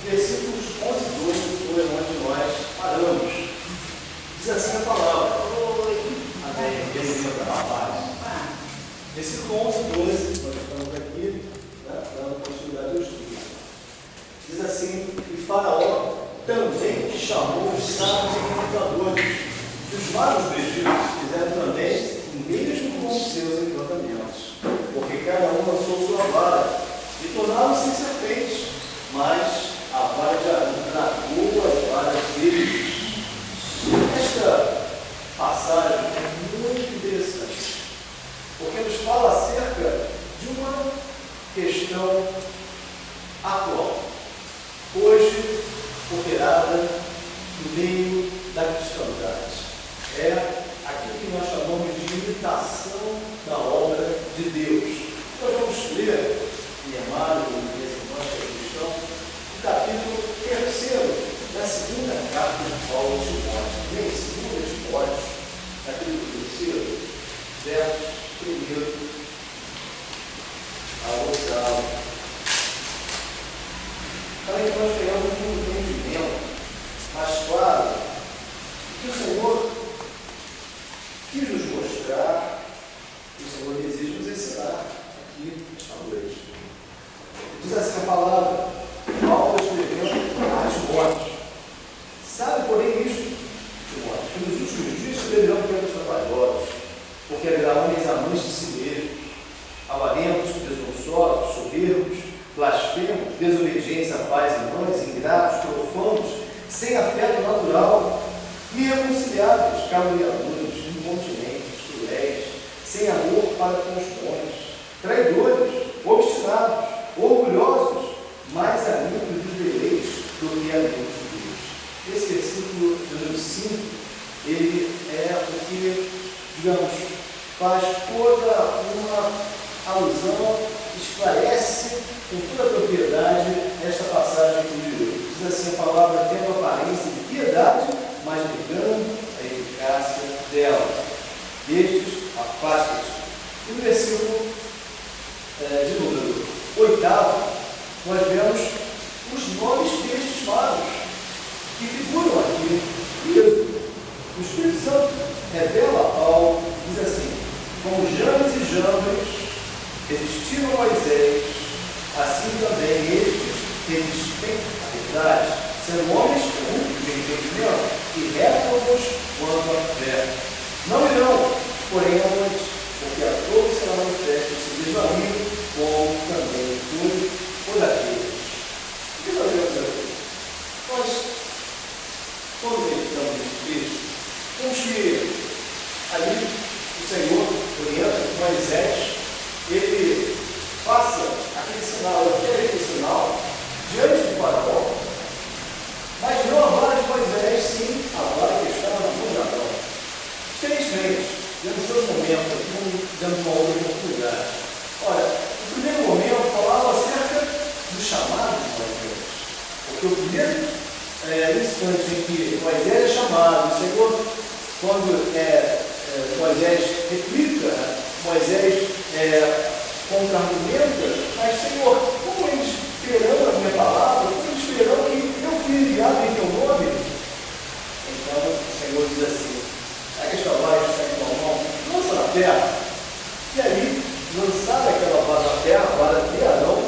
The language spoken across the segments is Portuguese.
versículos 11 e 12 foi onde nós paramos. Diz assim a palavra. Amém. Versículo 11 e 12, nós estamos aqui, dando possibilidade de estudo. Diz assim: e Faraó também chamou os sábios e encantadores, e os magos do Egito fizeram também o mesmo com os seus encantamentos, porque cada um lançou sua vara, e tornaram-se serpentes, mas a vara de Arão tragou as varas deles. Esta passagem é muito interessante, porque nos fala acerca de uma questão atual, hoje operada no meio da cristandade. É aquilo que nós chamamos de imitação da obra de Deus. Nós vamos ler em Amaro e minhas irmãs cristãos, o capítulo 3 da segunda carta de Paulo aos Timóteo. Bem, 2 Timóteo, capítulo 3, versos 1 ao 8. Para que nós tenhamos um entendimento mais claro que o Senhor quis nos mostrar, que o Senhor deseja nos ensinar aqui esta noite. Diz assim a palavra: Paulo escrevendo a Timóteo. Sabe, porém, isto, Timóteo, que nos últimos dias sofrerão tempos trabalhosos, porque haverá homens amantes de si mesmos, avarentos, presunçosos, soberbos, blasfemos, desobedientes a pais e mães, ingratos, profanos, sem afeto natural, irreconciliáveis, caluniadores, incontinentes, cruéis, sem amor para com os bons, traidores, obstinados, orgulhosos, mais amigos dos deleites do que amigos de Deus. Esse versículo número 5, ele é o que, digamos, faz toda uma alusão, esclarece com toda a propriedade esta passagem de hoje. Diz assim a palavra: tendo aparência de piedade, mas negando a eficácia dela. Destes, afasta-te. E no versículo de número 8, nós vemos os nomes destes magos, que figuram aqui. O Espírito Santo revela a Paulo, diz assim: como Janes e Jambres resistiram a Moisés, assim também estes resistem à verdade, sendo homens corruptos de entendimento e réprobos quanto à fé. Não irão, porém, aonde? Porque a todos será manifesto o seu mesmo amigo, como também tudo por aqueles. O que nós vemos aqui? Nós, quando meditamos nesse texto, vemos que ali o Senhor orienta Moisés, ele faça aquele sinal, ele quer aquele sinal diante do Faraó, mas não a vara de Moisés, sim a vara que estava na mão de Arão. Infelizmente, temos 2 momentos aqui, vamos dando uma outra oportunidade. Olha, o primeiro momento falava acerca do chamado de Moisés, porque o primeiro instante em que Moisés é chamado, o Senhor, quando Moisés replica, Moisés contra-argumenta, mas Senhor, como eles esperam a minha palavra, como eles esperam que eu fui enviado em teu nome? Então o Senhor diz assim: pega esta vara que está em tua mão, lança na terra. E aí, lançar aquela vara na terra, a vara de Arão,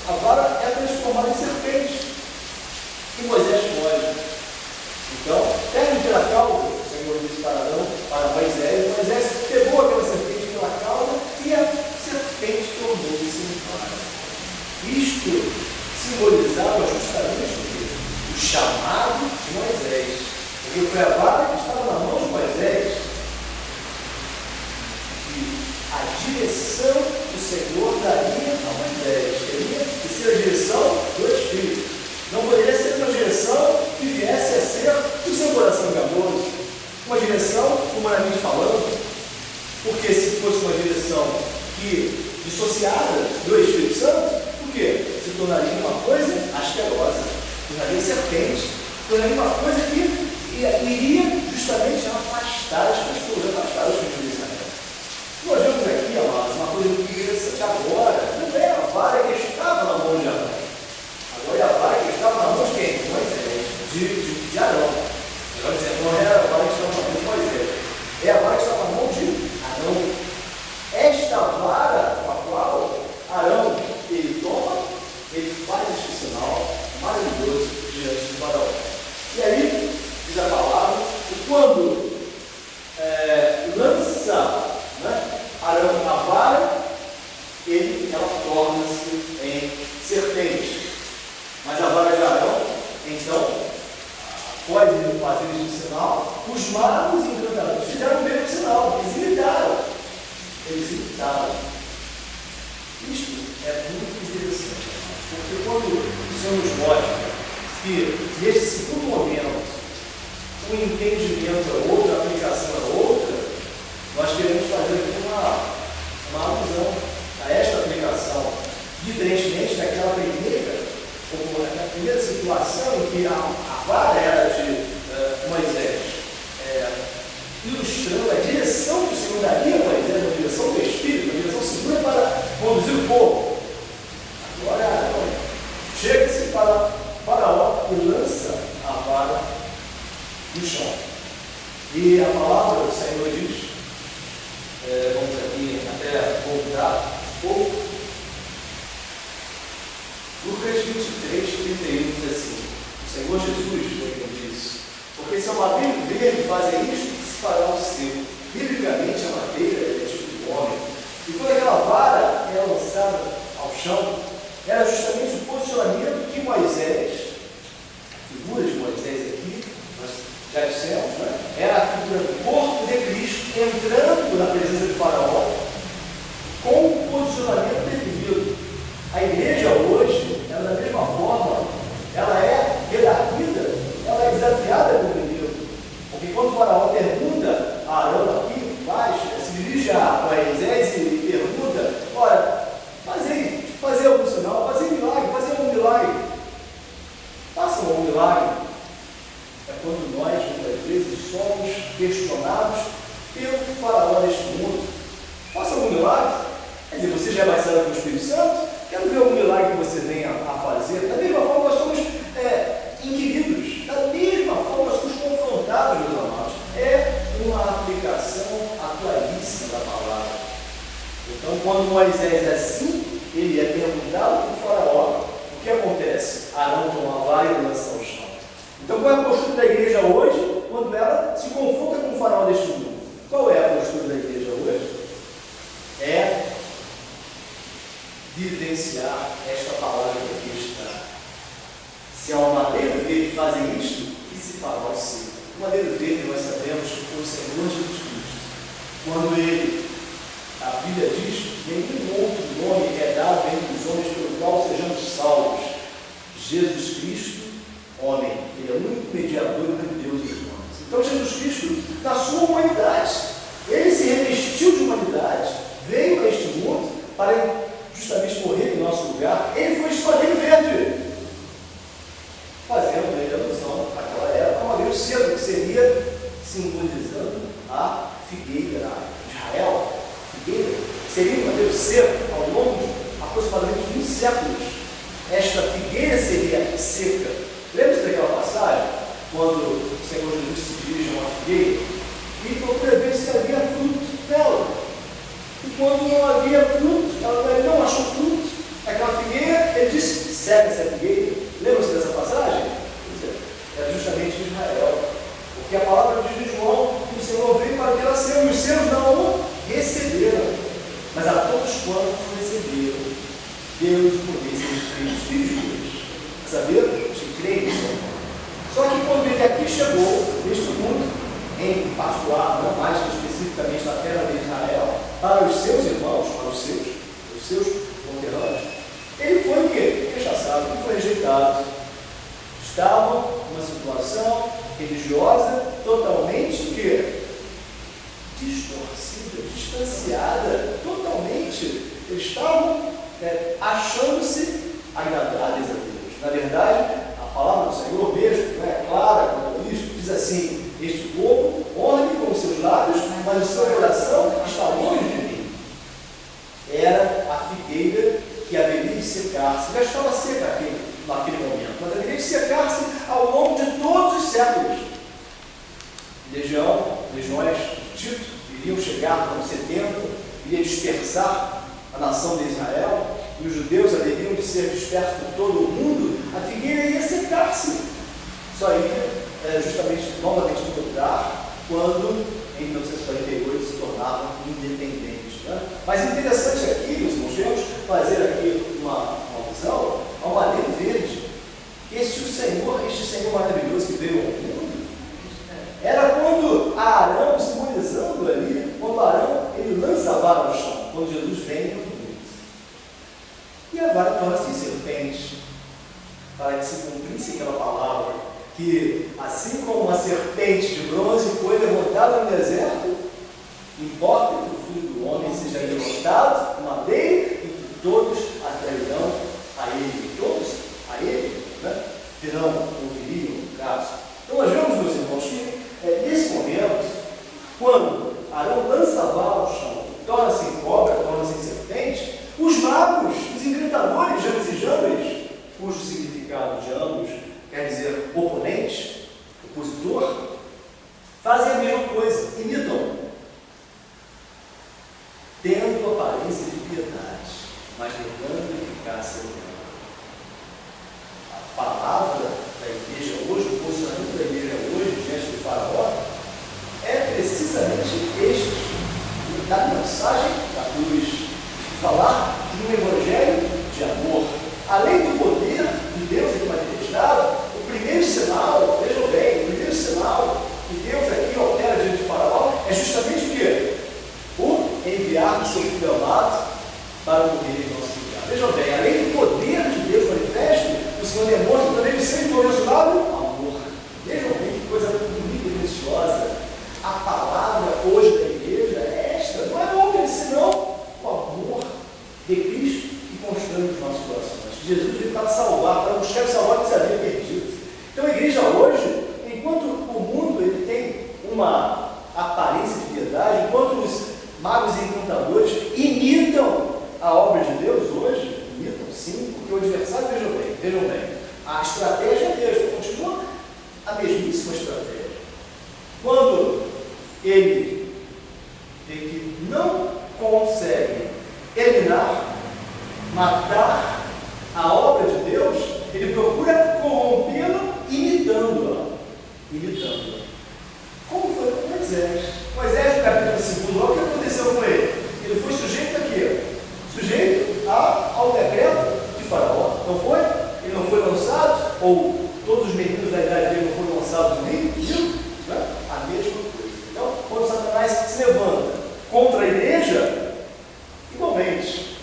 a vara é transformada em serpente. E Moisés foge. Então, pegue pela cauda, o Senhor disse para Arão, para Moisés. Moisés pegou aquela serpente pela cauda e a serpente tornou-se em vara. Isto simbolizava justamente o chamado de Moisés. Porque foi a vara que estava na mão de Moisés. E a direção que o Senhor daria a Moisés teria que ser a direção do Espírito. Não poderia ser uma direção que viesse a ser do seu coração enganoso, uma direção humanamente falando, porque se fosse uma direção que dissociada do Espírito Santo, o quê? Se tornaria uma coisa asquerosa, tornaria serpente, tornaria uma coisa que iria justamente afastar as pessoas, afastar os filhos de Israel. Nós vemos aqui, amados, uma coisa muito interessante. Agora, não é a vara que estava na mão de Arão. Agora é a vara que estava na mão de maravilhoso diante de Faraó. E aí, diz a palavra, que quando lança, né, Arão a vara, ela torna-se em serpente. Mas a vara de Arão, então, após ele fazer esse sinal, os magos e encantadores fizeram o mesmo sinal, eles imitaram. Isto é muito interessante, porque quando o Senhor nos mostra que nesse segundo momento o entendimento é outro, a aplicação é outra, nós queremos fazer aqui uma alusão a esta aplicação, diferentemente daquela primeira, como na primeira situação em que a vara era de Moisés, ilustrando a direção que o Senhor daria a Moisés, a direção do Espírito, a direção segura para conduzir o povo. Agora, chega-se para Faraó e lança a vara no chão. E a palavra do Senhor diz, vamos aqui até voltar um pouco, Lucas 23, 31 diz assim, o Senhor Jesus foi quem disse, porque se a madeira verde fazem isto, se fará o seu. Biblicamente a madeira é tipo de homem. E quando aquela vara é lançada ao chão, era justamente o posicionamento que Moisés, a figura de Moisés aqui, nós já dissemos, né? Era a figura do corpo de Cristo entrando na presença de Faraó com o posicionamento definido. A igreja hoje, ela da mesma forma, ela é redarguida, ela é desafiada pelo inimigo. Porque quando o Faraó pergunta a Arão aqui, se dirige a Moisés e pergunta, olha, fazer algum sinal, fazer algum milagre. Façam algum milagre. É quando nós, muitas vezes, somos questionados pelo Faraó deste mundo. Faça algum milagre. Quer dizer, você já é batizado com o Espírito Santo? Quero ver algum milagre que você venha a fazer. Da mesma forma, nós somos inquiridos. Da mesma forma, nós somos confrontados, meus amados. É uma aplicação atualíssima da palavra. Então, quando Moisés é assim, ele é perguntado por Faraó, o que acontece? Arão toma a vara e lança ao chão. Então, qual é a postura da igreja hoje, quando ela se confronta com o Faraó deste mundo? Qual é a postura da igreja hoje? É vivenciar esta palavra que aqui está. Se a madeira verde fazem isto, que se fará ao seu? O madeira verde nós sabemos que foi o Senhor Jesus Cristo. Quando ele, a Bíblia diz, nenhum outro nome é dado entre os homens pelo qual sejamos salvos. Jesus Cristo, homem, ele é o único mediador entre Deus e os homens. Então Jesus Cristo, na sua humanidade, ele se revestiu de humanidade, veio a este mundo para justamente morrer em nosso lugar. Ele foi escolhido verde, fazendo ele alusão àquela época, uma madeira cedo, que seria simbolizando a figueira de Israel. Figueira seria uma madeira seca ao longo de aproximadamente 20 séculos. Esta figueira seria seca. Lembra-se daquela passagem, quando o Senhor Jesus se dirige a uma figueira e procura ver se havia fruto nela. E quando não havia fruto, ele não achou fruto naquela figueira, ele disse, segue essa figueira. Lembra-se dessa passagem? Era justamente de Israel. Porque a palavra diz de João que o Senhor veio para que ela seja, e os seus não o receberam. Mas a todos quantos receberam, Deus por vezes fez filhos de Deus. Sabemos que creem no Senhor. Só que quando ele aqui chegou, neste mundo, em particular, não mais especificamente na terra de Israel, para os seus irmãos, para os seus conterrâneos, ele foi o quê? Rechaçado, ele foi rejeitado. Estavam numa situação religiosa totalmente o quê? Distorcida, distanciada, totalmente. Eles estavam achando-se agradáveis a Deus. Na verdade, a palavra do Senhor mesmo, é clara quanto a isso, diz assim, este povo honra-me com os seus lábios, mas o seu coração está longe de mim. Era a figueira que haveria de secar-se, já estava seca naquele momento, mas haveria de secar-se ao longo de todos os séculos. Legiões de Tito iriam chegar no 70, iria dispersar a nação de Israel, e os judeus haveriam de ser dispersos por todo o mundo. A figueira ia secar, só ia justamente novamente mudar quando, em 1948, se tornavam independentes. Né? Mas interessante aqui, meus irmãos, vamos fazer aqui uma visão ao madeiro verde, que este Senhor maravilhoso que veio ao mundo, era quando Arão, simbolizando ali, quando Arão ele lança a vara no chão, quando Jesus vem ao mundo. E a vara torna-se serpente, para que se cumprisse aquela palavra, que assim como uma serpente de bronze foi levantada no deserto, importa que o Filho do Homem seja levantado, madeira, e que todos atrairão a ele, todos a ele, né? Terão, ouviriam, no caso. Então nós vemos, meus irmãos, que nesse momento, quando Arão lança a vara ao chão, torna-se em cobra, torna-se em serpente, os magos, os encantadores, Janes e Jambres, cujo significado de ambos quer dizer oponente, opositor, fazem a mesma coisa, imitam, tendo aparência de piedade, mas negando a eficácia do mal. A palavra da igreja hoje, o posicionamento da igreja hoje diante do faraó, é precisamente este, da mensagem da cruz, falar de um evangelho de amor. Além do poder de Deus aqui manifestado, o primeiro sinal, vejam bem, o primeiro sinal que Deus aqui opera diante do faraó é justamente o quê? O enviar o seu filho amado para morrer em nosso lugar. Vejam bem, além do poder de Deus manifesto, o Senhor demonstra também o seu incomensurável amor. Vejam bem que coisa bonita e preciosa. A palavra hoje da igreja é esta, não é outra senão o amor de Cristo que constrói os nossos corações. Jesus veio para salvar, para buscar o salvar que se havia perdido. Então a igreja hoje, enquanto o mundo ele tem uma aparência de piedade, enquanto os magos e encantadores imitam a obra de Deus hoje, imitam sim, porque o adversário, vejam bem, a estratégia é a mesma, continua a mesmíssima estratégia. Quando ele vê que não consegue eliminar, matar a obra de Deus, ele procura corrompê-la imitando-a. Como foi com Moisés? Moisés, no capítulo 5, olha o que aconteceu com ele. Ele foi sujeito a quê? Sujeito ao decreto de Faraó. Não foi? Ele não foi lançado? Ou todos os meninos da idade dele não foram lançados no rio? Né? A mesma coisa. Então, quando Satanás se levanta contra a igreja, igualmente,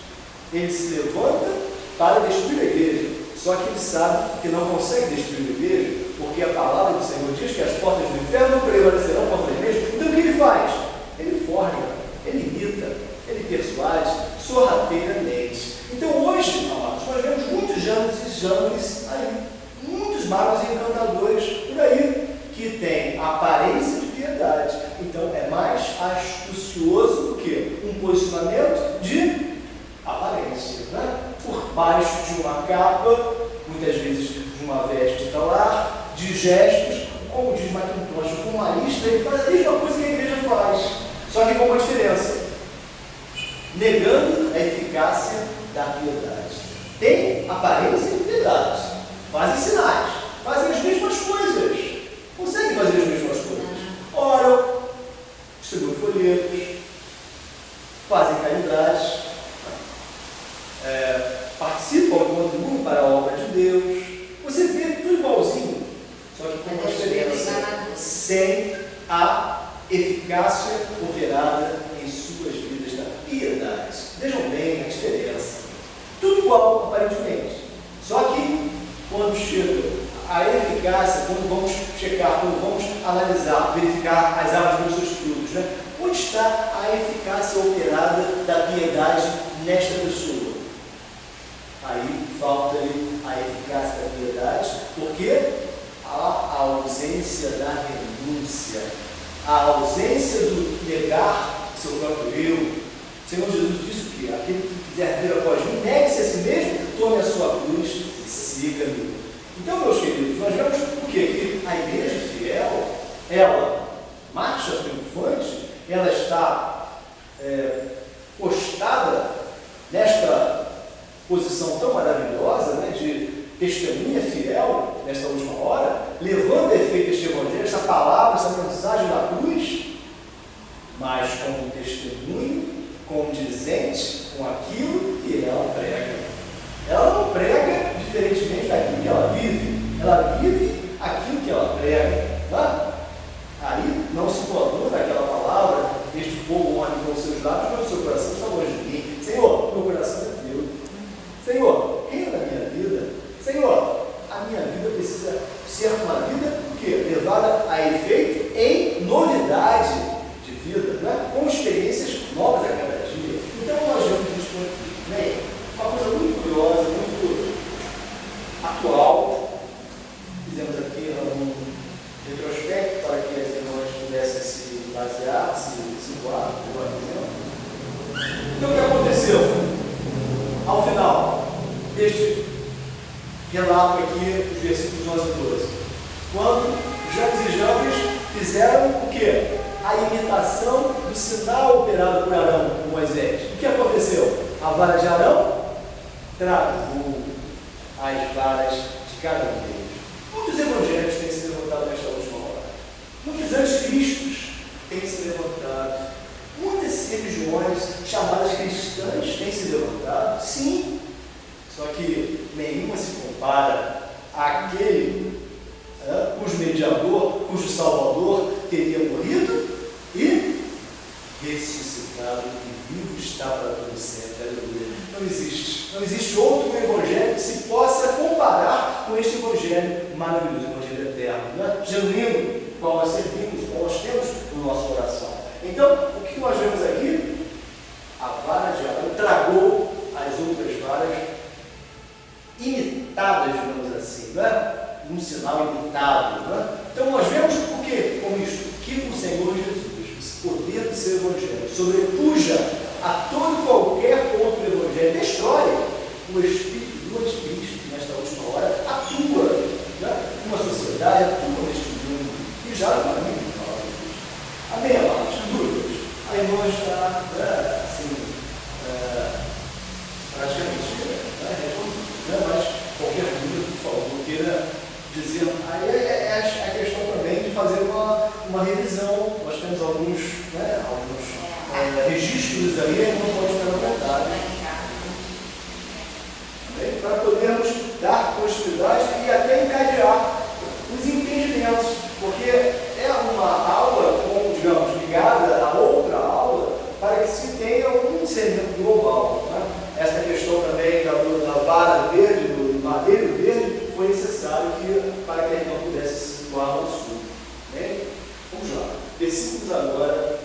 ele se levanta para destruir a igreja. Só que ele sabe que não consegue destruir a igreja, porque a palavra do Senhor diz que as portas do inferno não prevalecerão contra a igreja. Então o que ele faz? Ele forja, ele imita, ele persuade sorrateiramente. Então hoje, amados, nós vemos muitos Jambres aí, muitos magos e encantadores por aí, que têm aparência de piedade. Então é mais astucioso do que um posicionamento de aparência, né? Por baixo de uma capa, muitas vezes de uma veste talar, de gestos, como diz Macintosh, o formalista, ele faz a mesma coisa que a igreja faz, só que com uma diferença, negando a eficácia da piedade. Tem aparência de piedade, fazem sinais, fazem as mesmas coisas, conseguem fazer as mesmas coisas, oram, distribuem folhetos, fazem caridade, participam e contribuem para a obra de Deus. Você vê tudo igualzinho, só que com uma diferença, sem a eficácia operada em suas vidas da piedade. Vejam bem a diferença. Tudo igual, aparentemente. Só que quando chega a eficácia, quando vamos checar, quando vamos analisar, verificar as áreas dos seus estudos, né? Onde está a eficácia operada da piedade nesta pessoa? Aí falta-lhe a eficácia da piedade, porque há a ausência da renúncia, a ausência do negar seu próprio eu. O Senhor Jesus disse que aquele que quiser vir após mim, negue-se a si mesmo, tome a sua cruz e siga-me. Então, meus queridos, nós vemos o quê? Que a igreja fiel, ela marcha triunfante, ela está postada nesta posição tão maravilhosa, né, de testemunha fiel nesta última hora, levando a efeito este evangelho, essa palavra, essa mensagem da cruz, mas como testemunho, como dizente, com aquilo que ela prega. Ela não prega diferentemente daquilo que ela vive aquilo que ela prega. Tá? Aí não se tornou daquela palavra, este povo honra com os seus lábios, mas o seu coração está longe de mim. Senhor, meu coração é teu. Senhor, reina na minha vida. Senhor, a minha vida precisa ser uma vida que levada a efeito em novidade de vida, né? Com experiências novas a cada dia. Então nós vemos isso aqui, né? Uma coisa muito curiosa, muito atual. Fizemos aqui um retrospecto para que as irmãs pudessem se basear, se voar, por exemplo. Então o que aconteceu? Ao final deste relato aqui, os versículos 11 e 12, quando Janes e Jambres fizeram o quê? A imitação do sinal operado por Arão, por Moisés. O que aconteceu? A vara de Arão travou as varas de cada um deles. Muitos evangelhos têm se levantado nesta última hora. Muitos anticristos têm se levantado. Muitas religiões chamadas cristãs têm se levantado. Sim, só que nenhuma se compara àquele cujo mediador, cujo Salvador teria morrido e ressuscitado e vivo está para todo sempre. Aleluia. Não existe outro evangelho que se possa comparar com este evangelho maravilhoso, o evangelho eterno, genuíno, qual nós servimos, qual nós temos no nosso coração. Então, o que nós vemos aqui? A vara de Arão tragou as outras varas imitadas, digamos assim, um sinal imitado. Então nós vemos o que com isto? Que o Senhor Jesus, o poder do seu evangelho, sobrepuja a todo qualquer outro evangelho, destrói o Espírito do Anticristo, que nesta última hora atua numa sociedade, atua neste mundo, e já não é muito fala disso. Amém, amados? Dúvidas? A irmã está praticamente mas qualquer dúvida, por favor, queira dizer. Aí é a questão também de fazer uma revisão. Nós temos alguns registros aí, não pode ficar à vontade. Para podermos dar continuidade e até encadear os entendimentos, porque é uma aula, digamos, ligada a outra aula, para que se tenha um discernimento global. Essa questão também da vara verde, do madeiro verde, foi necessário para que a irmã pudesse se situar no sul. Vamos lá. Versículos agora.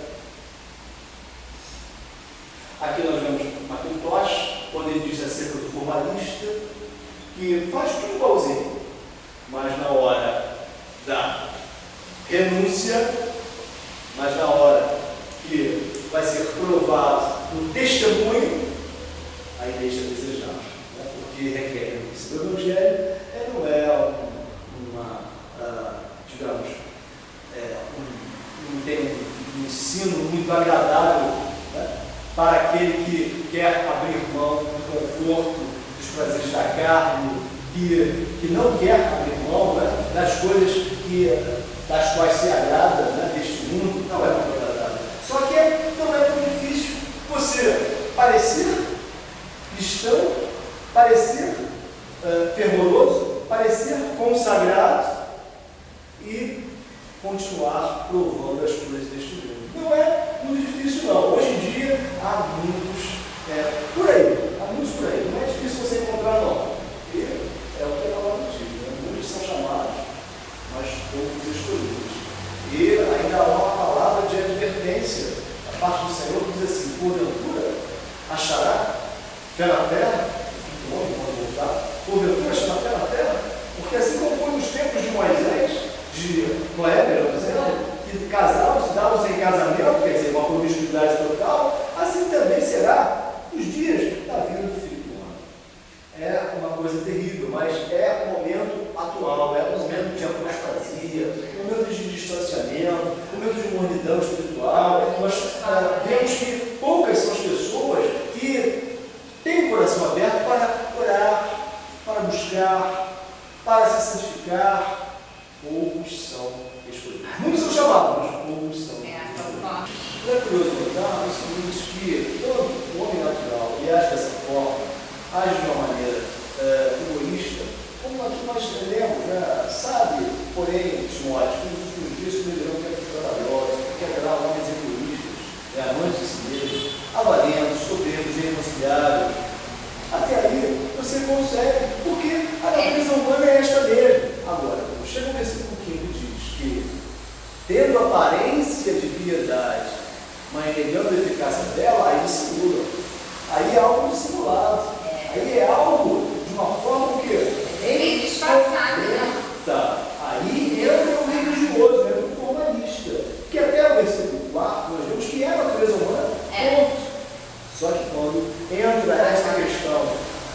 Aqui nós vemos Macintosh, quando ele diz acerca do formalista, que faz tudo igualzinho, mas na hora da renúncia, mas na hora que vai ser provado no testemunho, aí deixa a desejar, porque requer isso. O Evangelho não é um ensino muito agradável para aquele que quer abrir mão do conforto, dos prazeres da carne, que não quer abrir mão das coisas das quais se agrada deste mundo. Não é muito agradável. Só que não é muito difícil você parecer cristão, parecer fervoroso, parecer consagrado e continuar provando as coisas deste mundo. Não é muito difícil, não. Hoje em dia há muitos por aí. Não é difícil você encontrar, não. E é o que a palavra diz. Muitos são chamados, mas poucos escolhidos. E ainda há uma palavra de advertência da parte do Senhor que diz assim: porventura achará fé na terra? O homem pode voltar. Porventura achará fé na terra? Porque assim como foi nos tempos de Moisés, de Noé, melhor dizendo, que casavam-se, davam-se em casamento, quer dizer, uma promiscuidade total, assim também será nos dias da vida do Filho do Homem. É uma coisa terrível, mas é o momento atual, é o momento de apostasia, o momento de distanciamento, o momento de mornidão espiritual. Nós vemos que poucas são as pessoas que têm o coração aberto para orar, para buscar, santificar, poucos são escolhidos. Muitos são chamados, mas poucos são escolhidos. Não é curioso notar o seguinte, que todo homem natural e age dessa forma, age de uma maneira egoísta, como aqui nós lemos, né? Sabe, porém, Timóteo, que nos últimos dias subirão que é trabalhosos, que haverá homens egoístas, amantes de si mesmos, avarentos, soberbos, irreconciliáveis. Até aí você consegue, porque a natureza humana é esta mesmo. Agora, chega um versículo 15 que diz que, tendo aparência de piedade, mas negando a eficácia dela, aí dissimula. Aí é algo dissimulado. Aí é algo de uma forma que ele disfarçado, né? Tá. Aí entra o religioso, entra o formalista. Que até o versículo 4 nós vemos que é a natureza humana. Ponto. Só que quando entra essa questão,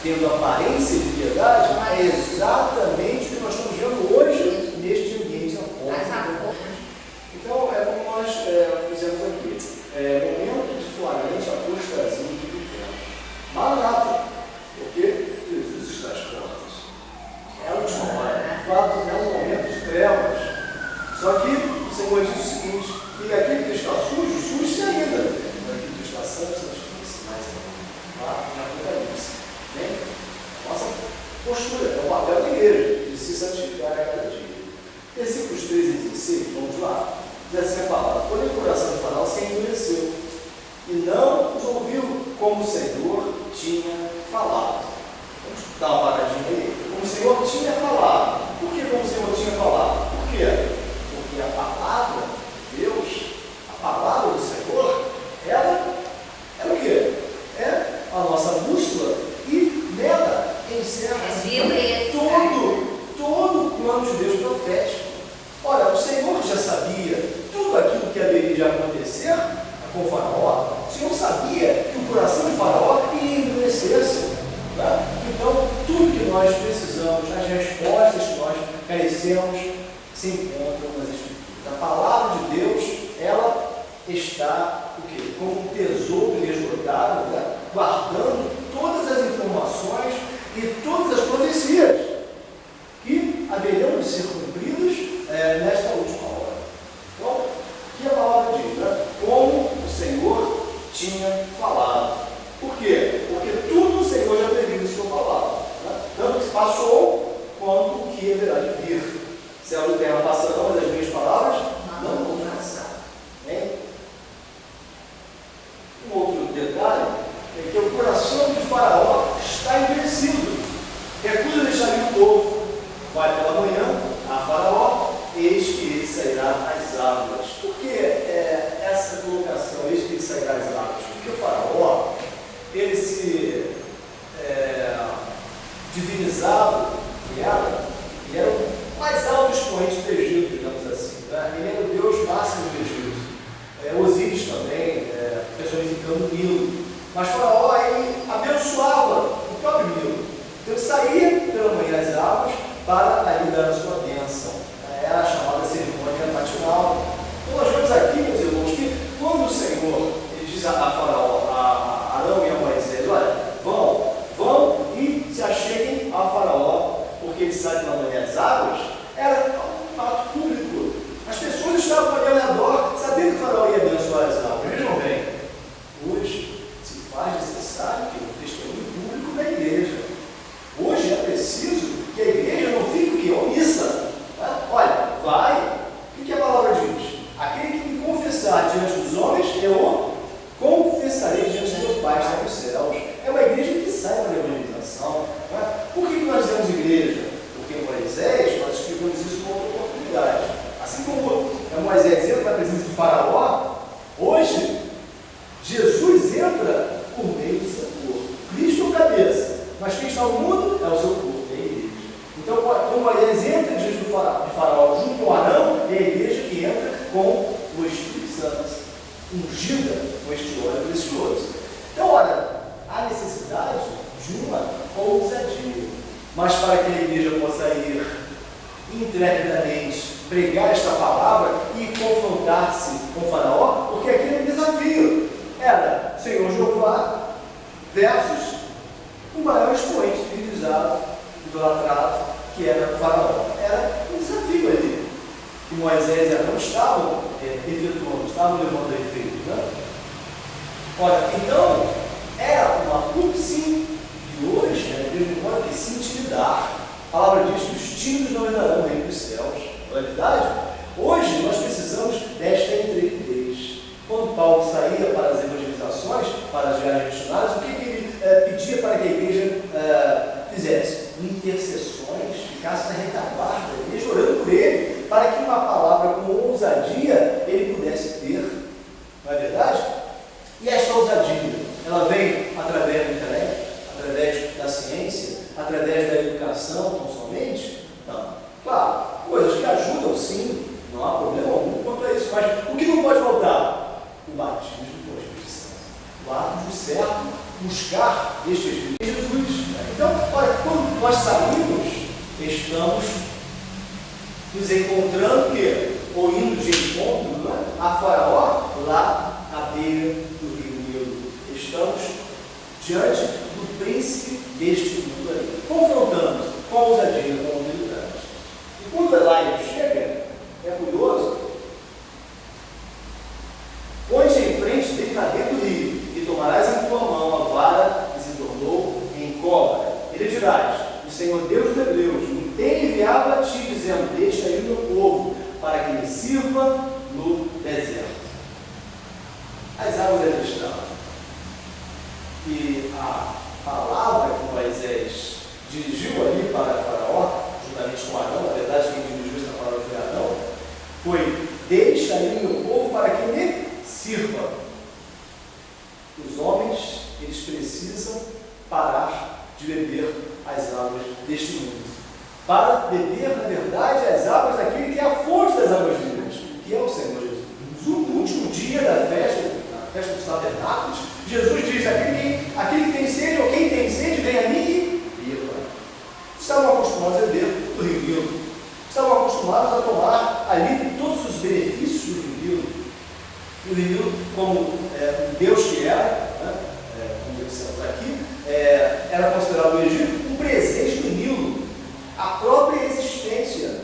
tendo aparência de piedade, é exatamente o que nós estamos vendo hoje neste ambiente apóstolo. Então, é como nós fizemos aqui. Momento de flagrante apostasia que vivemos. Maranata. Porque Jesus está às portas. É a última hora. De fato, é um momento de trevas. Só que o Senhor diz o seguinte, que aquele que está sujo, suje-se ainda. Aquele que está santo, santifique-se mais ainda. Lá na Apocalipse. Bem? Nossa postura, é o papel da igreja, de se santificar a cada dia. Versículos 13 e 16, vamos lá. Diz assim a palavra: porém o coração de Faraó se endureceu, e não os ouviu como o Senhor tinha falado. Vamos dar uma paradinha aí. Como o Senhor tinha falado. Por que como o Senhor tinha falado? Por quê? Porque a palavra de Deus, a palavra do Senhor, ela é o quê? É a nossa bússola e nela encerra todo o plano de Deus profético. Olha, o Senhor já sabia tudo aquilo que haveria de acontecer com o Faraó. O Senhor sabia que o coração de Faraó iria endurecer-se. Né? Então, tudo que nós precisamos, as respostas que nós carecemos, se encontram nas Escrituras. A palavra de Deus, ela está o quê? Como um tesouro inesgotável, né? Guardando todas as informações e todas as profecias que haverão de ser cumpridas nesta última hora. Então, o que a palavra diz? Né? Como o Senhor tinha falado. Por quê? Porque tudo o Senhor já previu em sua palavra. Né? Tanto que passou, quanto o que haverá de vir. Céu e terra passarão, mas as minhas palavras não vão passar. Um outro detalhe é que o coração de Faraó está endurecido. Recusa deixar o povo. Vai pela manhã a Faraó, eis que ele sairá às águas. Por que essa colocação, eis que ele sairá às águas? Porque o Faraó, ele se divinizava, ele era o mais alto expoente do Egito, digamos assim. Né? Ele era o Deus máximo do Egito. Osíris também, personificando o Nilo. Mas Faraó, ele abençoava o próprio Nilo. Então ele saía pela manhã às águas para ali dar a sua bênção. Era a chamada cerimônia matinal. Então nós vemos aqui, meus irmãos, que quando o Senhor ele diz a Faraó, a Arão e a Moisés, olha, vão e se acheguem a Faraó, porque ele sai pela manhã às águas, era um fato público. As pessoas estavam ali ao redor, sabiam que o Faraó ia abençoar as águas. Vejam bem, hoje se faz necessário que o testemunho público da igreja. Hoje é preciso que a igreja não fique omissa. Né? Olha, vai. O que a palavra diz? Aquele que me confessar diante dos homens, eu confessarei diante do meu Pai que está nos céus. É uma igreja que sai para a evangelização. Né? Por que nós temos igreja? Porque Moisés, nós explicamos isso com outra oportunidade. Assim como Moisés entra na presença de Faraó, hoje Jesus entra por meio do seu corpo. Cristo é o cabeça, mas quem está no mundo é o seu corpo, é a igreja. Então, quando Moisés entra diante de Faraó junto com Arão, é a igreja que entra com o Espírito Santo, ungida com este óleo precioso. Então, olha, há necessidade de uma ousadia, mas para que a igreja possa ir intrepidamente pregar esta palavra e confrontar-se com Faraó, porque aquele desafio era Senhor Jeová versus o maior expoente divinizado, idolatrado, que era o faraó. Era um desafio ali, que Moisés e Arão estavam efetuando, estavam levando a efeito. Né? Ora, então, era uma luta sim, e hoje, Deus mora que se intimidar. A palavra diz que os tímidos não herdarão o reino dos céus. Não é verdade? Hoje nós precisamos desta intrepidez. Quando Paulo saía para as evangelizações, para as viagens missionárias, o que ele pedia para que a igreja fizesse? Intercessões, ficasse na retaguarda, a igreja orando por ele, para que uma palavra com ousadia ele pudesse ter. Não é verdade? E esta ousadia, ela vem através do intelecto, através da ciência, através da educação, tão somente? Não. Claro, coisas que ajudam sim, não há problema algum quanto a isso, mas o que não pode faltar? O batismo do Espírito Santo. O ato de certo, buscar este Espírito de Jesus. Então, olha, quando nós saímos, estamos nos encontrando, ou indo de encontro, né, a Faraó, lá à beira do rio Nilo. Estamos diante do príncipe deste mundo aí, confrontando com ousadia, com humildade. E quando Elijah chega, é curioso, põe-te em frente dele na dentro do rio, e tomarás em tua mão a vara que se tornou em cobra. Ele dirás: o Senhor Deus dos Hebreus me tem enviado a ti, dizendo: deixa aí o meu povo, para que me sirva no deserto. As águas eram estavam. E a palavra que Moisés dirigiu ali para Faraó, juntamente com Arão, na verdade quem dirigiu essa palavra foi Arão, foi: deixa aí o meu povo para que me sirva. Os homens, eles precisam parar de beber as águas deste mundo, para beber, na verdade, as águas daquele que é a fonte das águas vivas, que é o Senhor Jesus. No último dia da festa, na festa dos tabernáculos, Jesus diz: aquele que tem sede, ou quem tem sede, vem a mim e beba. Estavam acostumados a beber do rio Nilo, estavam acostumados a tomar ali todos os benefícios do rio Nilo. O rio Nilo, como um Deus que era, como dissemos aqui, era considerado no Egito um presente do Nilo. A própria existência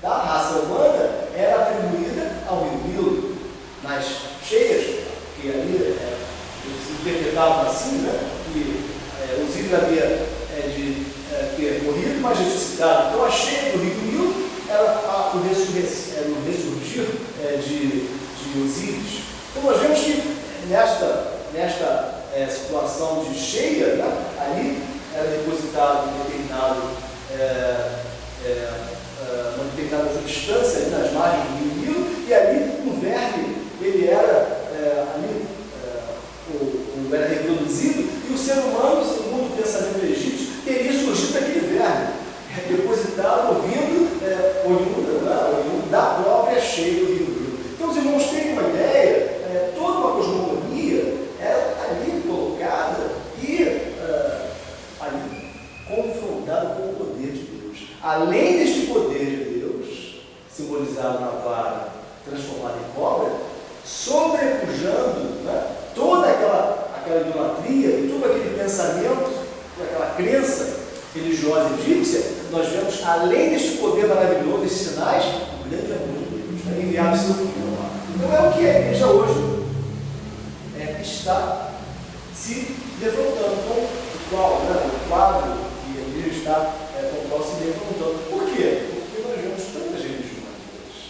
da raça humana era atribuída ao rio Nilo. Nas cheias, que ali eles interpretavam assim, né, que Osíris havia de ter morrido, mas ressuscitado. Então a cheia do rio Nilo era o ressurgir de Osíris. Então nós vemos que nesta situação de cheia, né, ali era depositado uma determinada substância ali nas margens do rio Nilo, e ali o verme, ele era era reproduzido, e o ser humano, segundo o pensamento egípcio, teria surgido daquele verme, depositado, oriundo da própria cheia do rio Nilo. Então os irmãos têm uma ideia, toda uma cosmogonia era ali colocada e ali confrontada com o poder de Deus. Além deste poder de Deus, simbolizado na vara transformada em cobra, sobrepujando, né, toda aquela idolatria e todo aquele pensamento, aquela crença religiosa egípcia, nós vemos, além deste poder maravilhoso, esses sinais, o grande amor de Deus, né, enviado seu filho lá. Então é o que a igreja hoje está se defrontando, com o quadro que a igreja está com o qual se defrontando. Por quê? Porque nós vemos tantas religiões hoje.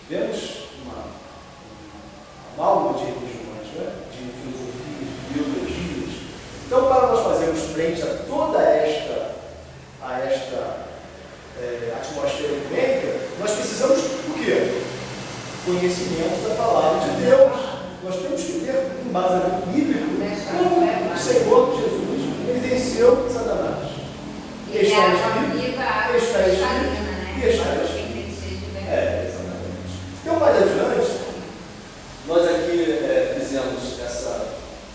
Vemos uma amálgama de religiões, né? De filosofias, de ideologias. Então, para nós fazermos frente a toda esta atmosfera ecumênica, nós precisamos do quê? Conhecimento da palavra de Deus. Nós temos que ter um embasamento bíblico como o Senhor Jesus, ele venceu Satanás. E é a família da cristalina, né? Exatamente. Então, mais adiante, nós aqui fizemos essa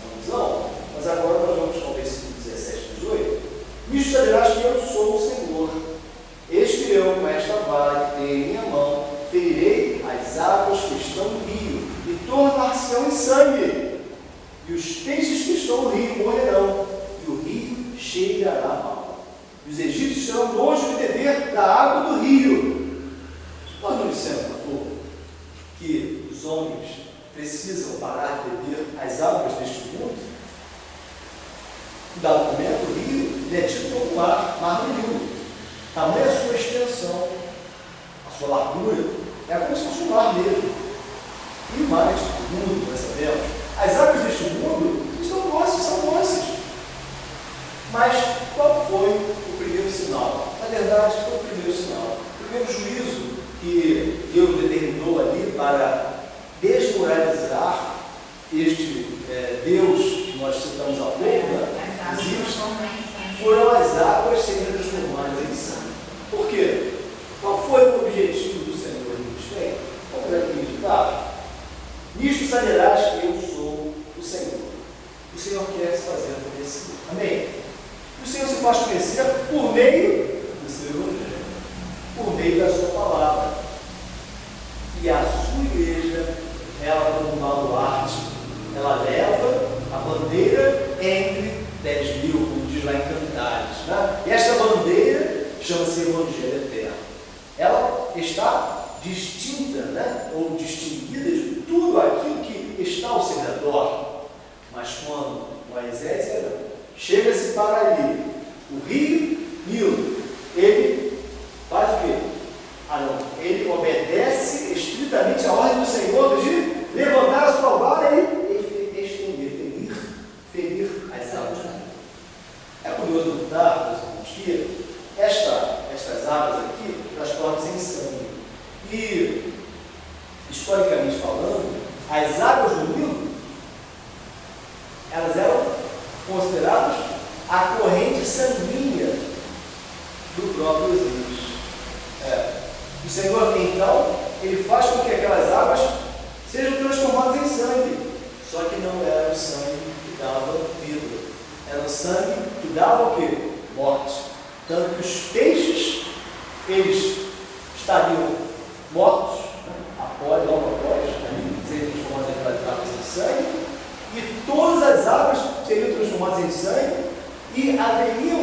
conclusão, mas agora nós vamos ao versículo 17 e 18. Nisto saberás que eu sou o Senhor. Eis que eu, com esta vara que tenho em minha mão, ferirei as águas que estão no rio, e tornar-se-ão em sangue. E os peixes que estão no rio morrerão, e o rio cheirará mal. E os egípcios serão longe de beber da homens precisam parar de beber as águas deste mundo, em dado momento, o rio ele é tido como mar do Nilo. Tamanha a sua extensão, a sua largura, é como se fosse um mar mesmo. E o mar deste mundo, nós sabemos, as águas deste mundo estão doces, são doces. Mas qual foi o primeiro sinal? Na verdade, foi o primeiro sinal. O primeiro juízo que Deus determinou ali para desmoralizar este Deus que nós citamos há pouco, né? Foram as águas serem transformadas em sangue. Por quê? Qual foi o objetivo do Senhor nisso? Bem, como é aquele ditado? Nisto saberás que eu sou o Senhor. O Senhor quer se fazer conhecer. Amém? O Senhor se faz conhecer por meio do seu Evangelho, por meio da sua palavra. E a sua igreja, ela, como baluarte, ela leva a bandeira entre 10.000, como diz lá em Cantares. Né? E esta bandeira chama-se Evangelho Eterno. Ela está distinta, né? Ou distinguida de tudo aquilo que está ao seu redor. Mas quando Moisés chega-se para ali, o rio Nilo, ele faz o quê? Ele obedece estritamente a ordem do Senhor de levantar a sua vara e estender, ferir as águas. É curioso notar, meus irmãos, que estas águas aqui transformam-se em sangue. E, historicamente falando, as águas do Nilo, elas eram consideradas a corrente sanguínea do próprio Deus. O Senhor, então, ele faz com que aquelas águas sejam transformadas em sangue. Só que não era o sangue que dava vida. Era o sangue que dava o quê? Morte. Tanto que os peixes, eles estariam mortos, logo após, seriam transformados em aquelas águas em sangue, e todas as águas seriam transformadas em sangue, e haveriam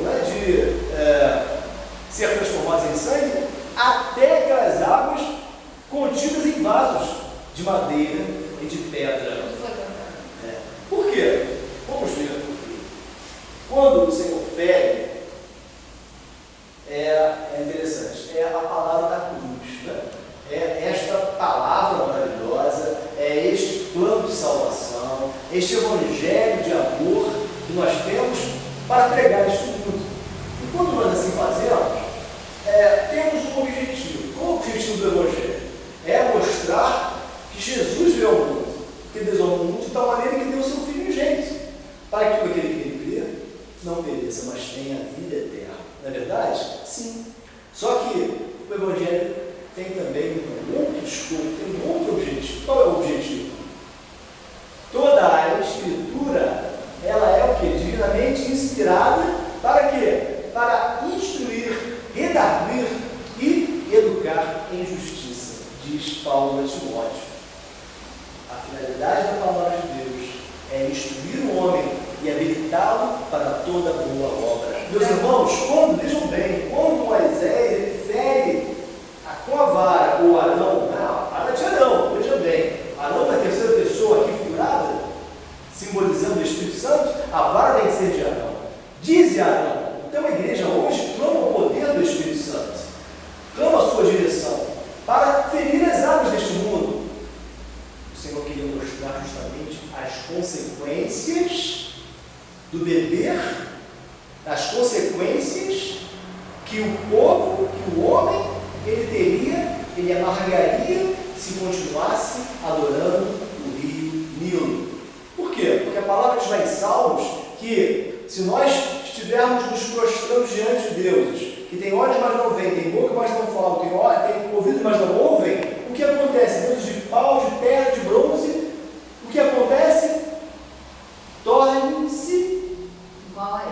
né, de ser transformadas em sangue, até aquelas águas contidas em vasos de madeira e de pedra. Por quê? Vamos ver por quê. Quando o Senhor fere, é interessante, é a palavra da cruz, né? É esta palavra maravilhosa, é este plano de salvação, este evangelho de amor que nós temos para pregar este mundo. E quando nós assim fazemos, temos um objetivo. Qual é o objetivo do evangelho? É mostrar que Jesus veio ao mundo, que Deus ao mundo de tal maneira que deu o seu Filho unigênito, para que todo aquele que nele crê não pereça, mas tenha vida eterna. Não é verdade? Sim. Só que o evangelho tem também um outro escopo, tem um outro objetivo. Qual é o objetivo? Toda a Escritura, ela é o quê? Divinamente inspirada para quê? Para instruir, redarguir e educar em justiça, diz Paulo a Timóteo. A finalidade da palavra de Deus é instruir o homem e habilitá-lo para toda boa obra. Meus irmãos, vejam bem, quando Moisés ele fere com a vara, ou Arão, a vara de Arão, veja bem, Arão na terceira pessoa aqui figurada, simbolizando o Espírito Santo, a vara tem que ser de Arão. Diz Arão. Então a igreja hoje clama o poder do Espírito Santo, clama a sua direção, para ferir as águas deste mundo. O Senhor queria mostrar justamente as consequências do beber, as consequências que o povo, que o homem, ele amargaria se continuasse adorando o rio Nilo. Por quê? Porque a palavra diz lá em Salmos que se nós estivermos nos prostrando diante de deuses, que tem olhos, mas não veem, tem boca, mas não falam, tem ouvidos, mas não ouvem, o que acontece? Deuses de pau, de pedra, de bronze, o que acontece? Tornem-se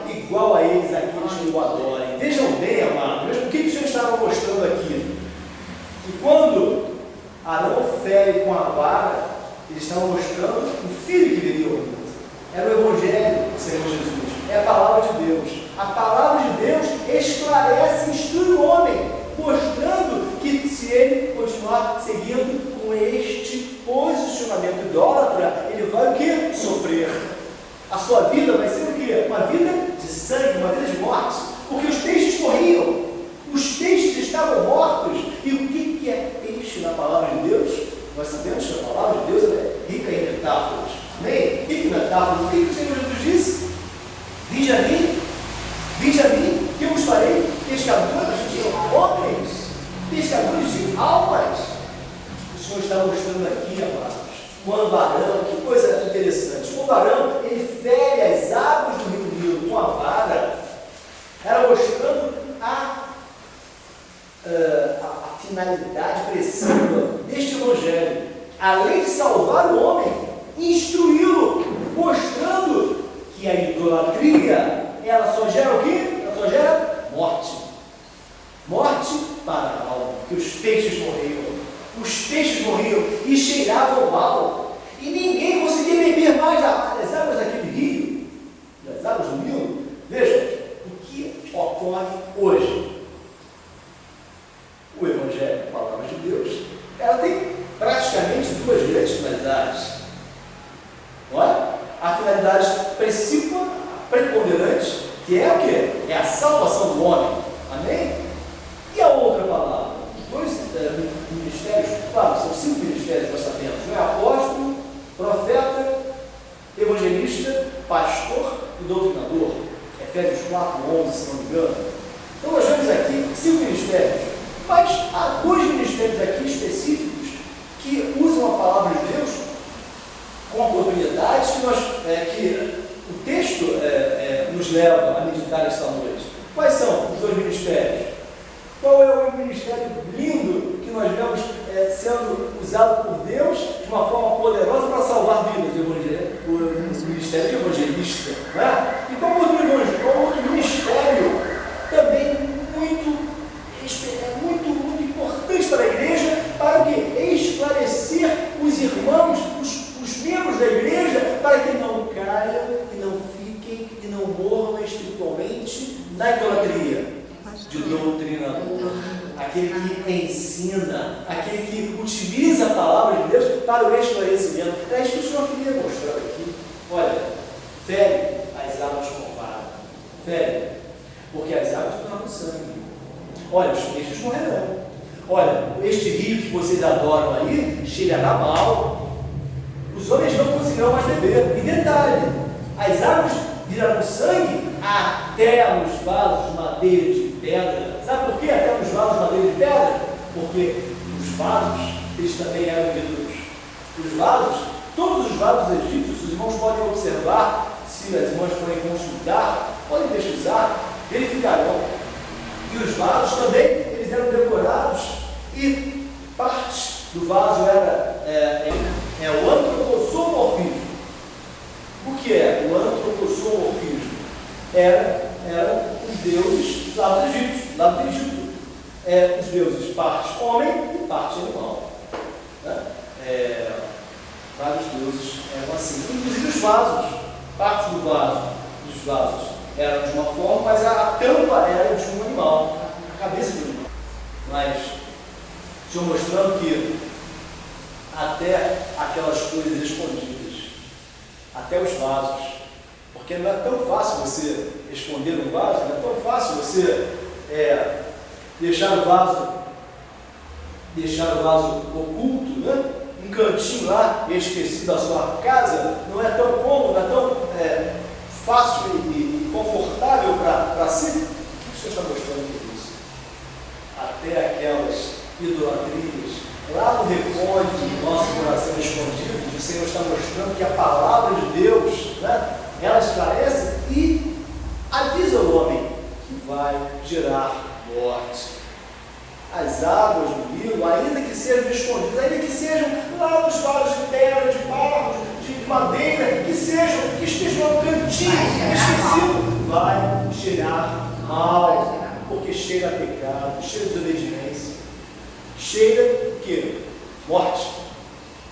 igual a eles, aqueles que o adorem. Vejam bem, amados, o que o Senhor estava mostrando aqui? E quando Arão fere com a vara, ele estava mostrando o Filho que viria ao mundo. Era o Evangelho do Senhor Jesus. É a palavra de Deus. A palavra de Deus esclarece, instrui o homem, mostrando que se ele continuar seguindo com este comportamento idólatra, ele vai o quê? Sofrer. A sua vida vai ser o quê? Uma vida de sangue, uma vida de morte. Porque os peixes morriam. Os peixes estavam mortos. E o que é peixe na palavra de Deus? Nós sabemos que a palavra de Deus é rica em metáforas. Amém? E que metáforas? O que o Senhor Jesus disse? Vinde a mim, que eu vos farei pescadores de homens, pescadores de almas. O Senhor está mostrando aqui, amados, o anbarão, que coisa interessante. O anbarão, ele fere as águas do rio Nilo com a vara, era mostrando a finalidade precisa deste evangelho, além de salvar o homem, instruí-lo, mostrando que a idolatria, ela só gera o quê? Ela só gera morte. Morte para a alma, que os peixes morriam. Os peixes morriam e cheiravam mal. E ninguém conseguia beber mais das águas daquele rio, das águas do Nilo. Veja, o que ocorre hoje? O Evangelho, a palavra de Deus, ela tem praticamente duas grandes finalidades. Olha, a finalidade principal, preponderante, que é o quê? É a salvação do homem. Amém? E a outra palavra? Dois ministérios, claro, são 5 ministérios que nós sabemos, não é? Apóstolo, profeta, evangelista, pastor e doutrinador. Efésios 4:11, se não me engano. Então nós vemos aqui 5 ministérios, mas há 2 ministérios aqui específicos que usam a palavra de Deus com oportunidades que o texto nos leva a meditar esta noite. Quais são os 2 ministérios? Qual é o ministério lindo que nós vemos sendo usado por Deus de uma forma poderosa para salvar vidas? O ministério de evangelista. Não é? E qual outro ministério também muito importante para a igreja, para o quê? Esclarecer os irmãos, os membros da igreja, para que não caiam e não fiquem e não morram espiritualmente na idolatria. De doutrinador, aquele que ensina, aquele que utiliza a palavra de Deus para o esclarecimento. É isso que o Senhor queria mostrar aqui. Olha, fere as águas com vara, fere, porque as águas tornam sangue. Olha, os peixes morrerão. Olha, este rio que vocês adoram aí cheirará mal. Os homens não conseguirão mais beber. E detalhe, as águas virarão sangue até nos vasos de madeira de pedra. Sabe por quê? Até nos vasos de madeira de pedra? Porque os vasos, eles também eram ídolos. Os vasos, todos os vasos egípcios, os irmãos podem observar, se as irmãs forem consultar, podem pesquisar, verificarão. E os vasos também, eles eram decorados e parte do vaso era o antropomorfismo. O que é o antropomorfismo? Eram os deuses lá do Egito. Os deuses parte homem e parte animal. Né? Vários deuses eram assim. Inclusive os vasos, parte dos vasos eram de uma forma, mas a tampa era de um animal, a cabeça de um animal. Mas o Senhor mostrando que até aquelas coisas escondidas, até os vasos, porque não é tão fácil você esconder um vaso, não é tão fácil você deixar o vaso oculto, né? Um cantinho lá esquecido da sua casa, não é tão cômodo, não é tão fácil e confortável para si. O que você está mostrando com isso? Até aquelas idolatrias lá no recôndito do nosso coração escondido, o Senhor está mostrando que a palavra de Deus, né, ela esclarece e avisa o homem que vai gerar morte. As águas do Nilo, ainda que sejam escondidas, ainda que sejam lá nos vasos de pedra, de barro, de madeira, que estejam no cantinho esquecido, vai cheirar mal, porque cheira a pecado, cheira a desobediência, cheira o quê? Morte.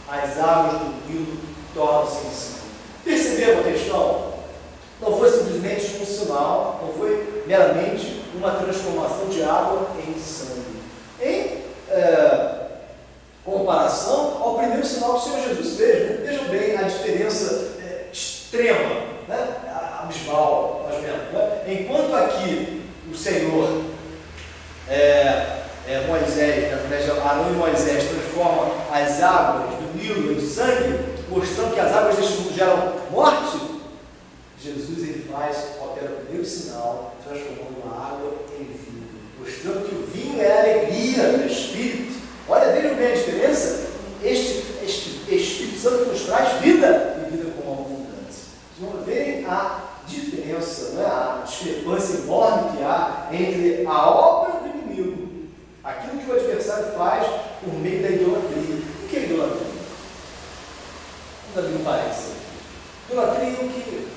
As águas do Nilo tornam-se em sangue. Perceberam a questão? Não foi simplesmente um sinal, não foi meramente uma transformação de água em sangue. Em comparação ao primeiro sinal que o Senhor Jesus fez, Moisés, através de Arão e Moisés, transforma as águas do Nilo em sangue, mostrando que as águas deste mundo geram morte, Jesus ele opera o primeiro sinal, transformando a água em vinho, mostrando que o vinho é a alegria do Espírito. Olha, vejam bem a diferença. Este Espírito Santo nos traz vida e vida com abundância. Vocês vão ver a diferença, né? A discrepância enorme que há entre a obra do inimigo, aquilo que o adversário faz por meio da idolatria. O que é idolatria? Vamos abrir um parênteses. Idolatria, o que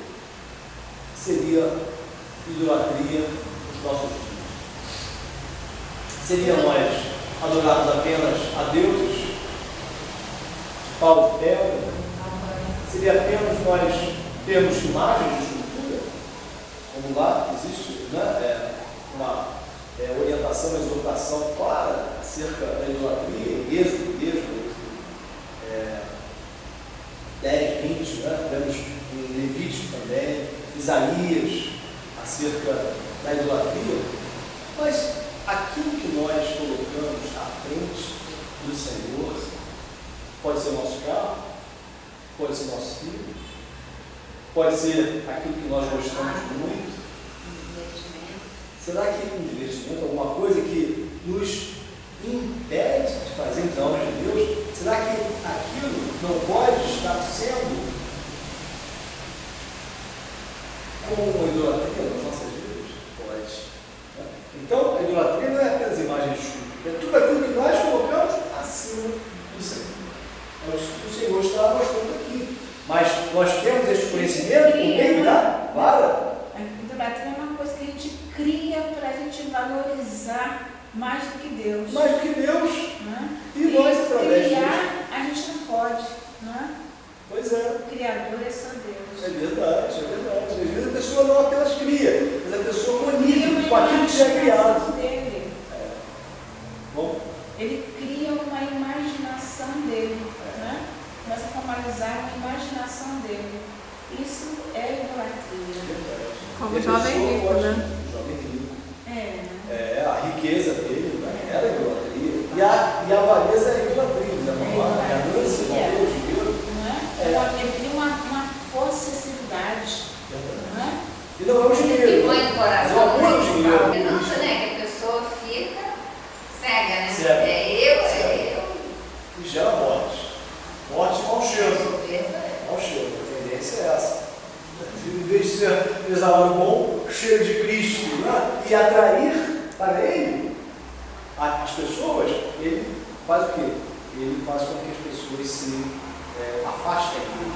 seria idolatria nos nossos dias? Seria nós adorarmos apenas a deuses de pau de pedra? Seria apenas nós termos imagens de escultura? Como lá existe, né, uma orientação, uma exortação clara acerca da idolatria, em Êxodo 10, 20, né? Vemos em Levítico também, Isaías, acerca da idolatria. Mas aquilo que nós colocamos à frente do Senhor, pode ser o nosso carro, pode ser o nosso filho, pode ser aquilo que nós gostamos muito. Será que um divertimento, alguma coisa que nos impede de fazer a obra de Deus? Será que aquilo não pode estar sendo como uma idolatria nas nossas vidas? Pode. Então, a idolatria não é apenas imagem de escultura, é tudo aquilo que nós colocamos acima do Senhor. O Senhor está mostrando aqui. Mas nós temos este conhecimento por meio da vara. A idolatria é uma coisa que a gente cria para a gente valorizar mais do que Deus. Mais do que Deus. Né? E nós, através disso, a gente não pode. Né? Pois é. O Criador é só Deus. É verdade, é verdade. Às vezes a pessoa não apenas cria, mas a pessoa convive com aquilo que já é criado. Dele. Bom? Ele cria uma imaginação dele. Né? Começa a formalizar uma imaginação dele. Isso é idolatria. Como o jovem rico, né? Jovem rico. A riqueza dele, né? Era idolatria. E a avareza é idolatria. A ganância, o dinheiro. Ele cria uma possessividade. Né? E não é o dinheiro. Que põe no coração. Não é o dinheiro. Finança, né? Que a pessoa fica cega, né? Cega. É eu. E gera morte. Morte e mau cheiro. É. Mau cheiro. A tendência é essa. Em vez de ser exalar o bom cheiro de Cristo, né? E atrair para ele as pessoas, ele faz o quê? Ele faz com que as pessoas se afastem dele.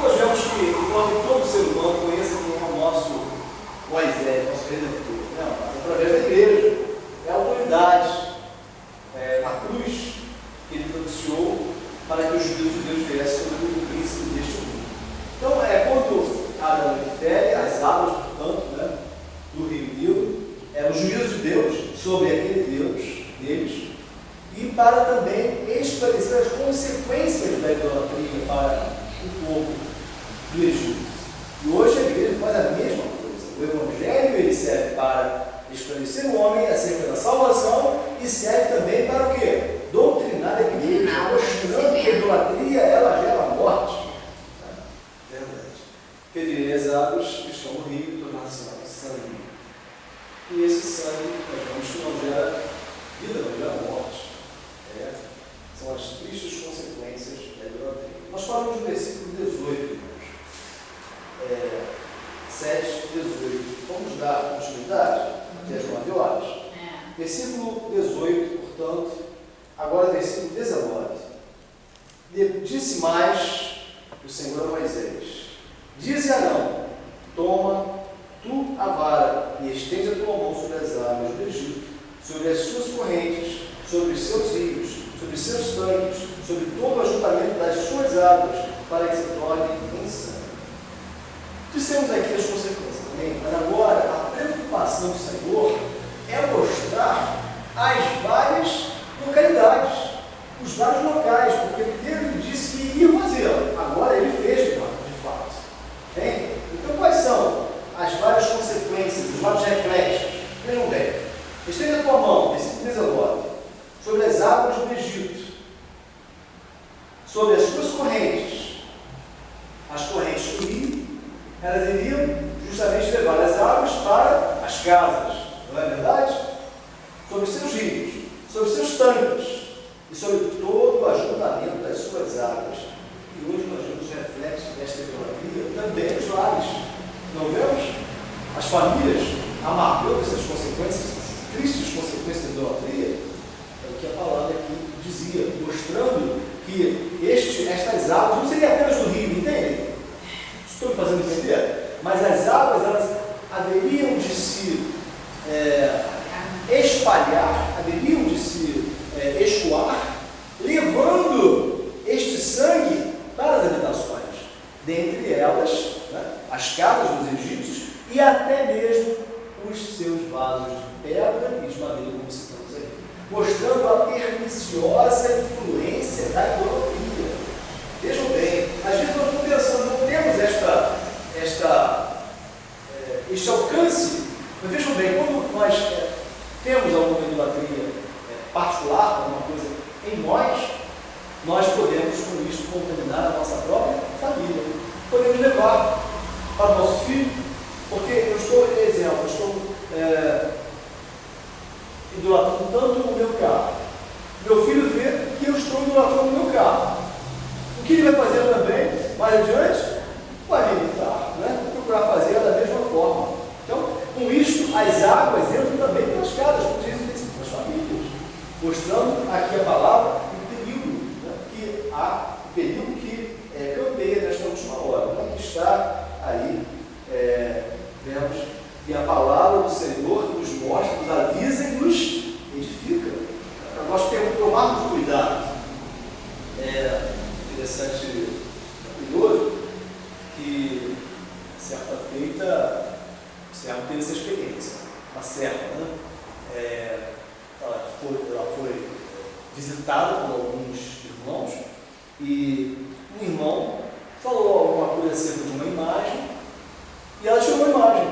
Nós vemos que quando todo ser humano conheça quem é o nosso Moisés, nosso Redentor, né? Através da igreja, é a autoridade, a cruz que ele propiciou para que os juízos de Deus viessem sobre o príncipe deste mundo. Então, quando Adão fere as águas, portanto, né, do rio Nilo, o juízo de Deus sobre aquele Deus deles, e para também esclarecer as consequências da idolatria para o povo do Egito. E hoje a igreja faz a mesma coisa. O Evangelho ele serve para esclarecer o homem acerca da salvação e serve também para o quê? Doutrinar a igreja, mostrando que a idolatria ela gera morte. Verdade. Ferirem as águas que estão no rio, tornar-se sangue. E esse sangue, nós vemos que não gera vida, não gera morte. São as tristes consequências da idolatria. Nós falamos no versículo 18, irmãos. 7, 18. Vamos dar continuidade até as 9 horas. Versículo 18, portanto, agora versículo 19. Disse mais o Senhor a Moisés: Dize a Arão: Toma tu a vara e estende a tua mão sobre as águas do Egito, sobre as suas correntes, sobre os seus rios, sobre os seus tanques, sobre todo o ajuntamento das suas águas, para que se torne em sangue. Dissemos aqui as consequências também, mas agora a preocupação do Senhor é mostrar as várias localidades, os vários locais, porque primeiro ele disse que ia fazer, agora ele fez de fato. Bem? Então quais são as várias consequências, os vários reflexos? Vejam bem, estende a tua mão, sobre as suas correntes. As correntes do rio, elas iriam justamente levar as águas para as casas, não é verdade? Sobre os seus rios, sobre os seus tanques e sobre todo o ajuntamento das suas águas. E hoje nós vemos reflexo desta idolatria também nos lares. Não vemos? As famílias amargando essas consequências, essas tristes consequências da idolatria, é o que a palavra aqui dizia, mostrando que estas águas não seriam apenas do rio, entendem? Estou me fazendo entender? Mas as águas, elas haveriam de se espalhar, haveriam de se escoar, levando este sangue para as habitações, dentre elas, né, as casas dos egípcios e até mesmo os seus vasos de pedra e de madeira, como citamos aqui, mostrando a perniciosa influência da idolatria. Vejam bem, às vezes nós estamos pensando, não temos este alcance, mas vejam bem, quando nós temos alguma idolatria particular, alguma coisa em nós podemos com isso contaminar a nossa própria família. Podemos levar para o nosso filho, porque eu estou idolatrando tanto o meu carro. Meu filho vê que eu estou idolatrando o meu carro. O que ele vai fazer também, mais adiante, vai me imitar, né? Vou procurar fazer da mesma forma. Então, com isso, as águas entram também pelas casas, como diz nas famílias, mostrando aqui a palavra e o perigo, né? Que há o perigo que campeia nesta última hora, né? Que está aí, vemos, e a palavra do Senhor nos mostra, nos avisa e nos edifica, para nós tomarmos cuidado. Interessante, curioso, que certa feita, o servo teve essa experiência, uma serva, né? Ela foi visitada por alguns irmãos e um irmão falou alguma coisa acerca de uma imagem e ela tirou uma imagem